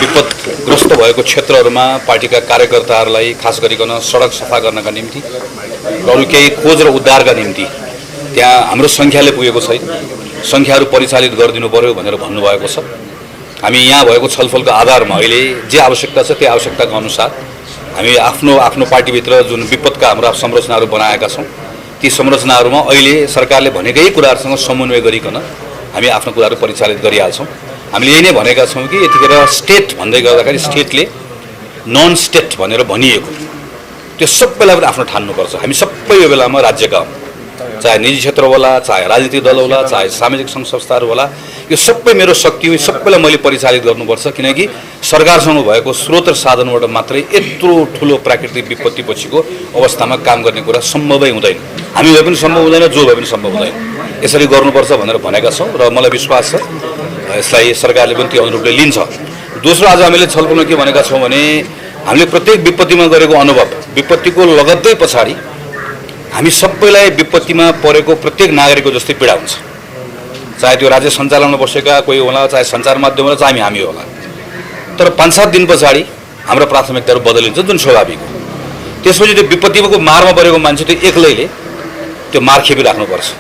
विपदग्रस्त भएको क्षेत्रहरूमा पार्टीका कार्यकर्ताहरूलाई खास गरिकन सडक सफा गर्नका निम्ति र अरू केही खोज र उद्धारका निम्ति त्यहाँ हाम्रो सङ्ख्याले पुगेको छैन, सङ्ख्याहरू परिचालित गरिदिनु पर्यो भनेर भन्नुभएको छ। हामी यहाँ भएको छलफलको आधारमा अहिले जे आवश्यकता छ त्यो आवश्यकताको अनुसार हामी आफ्नो पार्टीभित्र जुन विपदका हाम्रा संरचनाहरू बनाएका छौँ ती संरचनाहरूमा अहिले सरकारले भनेकै कुराहरूसँग समन्वय गरिकन हामी आफ्नो कुराहरू परिचालित गरिहाल्छौँ। हामीले यही नै भनेका छौँ कि यतिखेर स्टेट भन्दै गर्दाखेरि स्टेटले नन स्टेट भनेर भनिएको त्यो सबैलाई पनि आफ्नो ठान्नुपर्छ। हामी सबै यो बेलामा राज्यका हौँ, चाहे निजी क्षेत्र होला, चाहे राजनीतिक दल होला, चाहे सामाजिक सङ्घ संस्थाहरू होला, यो सबै मेरो शक्ति हो, सबैलाई मैले परिचालित गर्नुपर्छ। किनकि सरकारसँग भएको स्रोत र साधनबाट मात्रै यत्रो ठुलो प्राकृतिक विपत्ति पछिको अवस्थामा काम गर्ने कुरा सम्भवै हुँदैन। हामी भए पनि सम्भव हुँदैन, जो भए पनि सम्भव हुँदैन। यसरी गर्नुपर्छ भनेर भनेका छौँ र मलाई विश्वास छ यसलाई सरकारले पनि त्यो अनुरूपले लिन्छ। दोस्रो, आज हामीले छलफलमा के भनेका छौँ भने हामीले प्रत्येक विपत्तिमा गरेको अनुभव, विपत्तिको लगत्तै पछाडि हामी सबैलाई विपत्तिमा परेको प्रत्येक नागरिकको जस्तै पीडा हुन्छ, चाहे त्यो राज्य सञ्चालनमा बसेका कोही होला, चाहे सञ्चार माध्यम होला, चाहे हामी होला। तर 5-7 दिन पछाडि हाम्रो प्राथमिकताहरू बदलिन्छ, जुन स्वाभाविक हो। त्यसपछि त्यो विपत्तिको मारमा परेको मान्छे त्यो एक्लैले त्यो मार खेपिराख्नुपर्छ।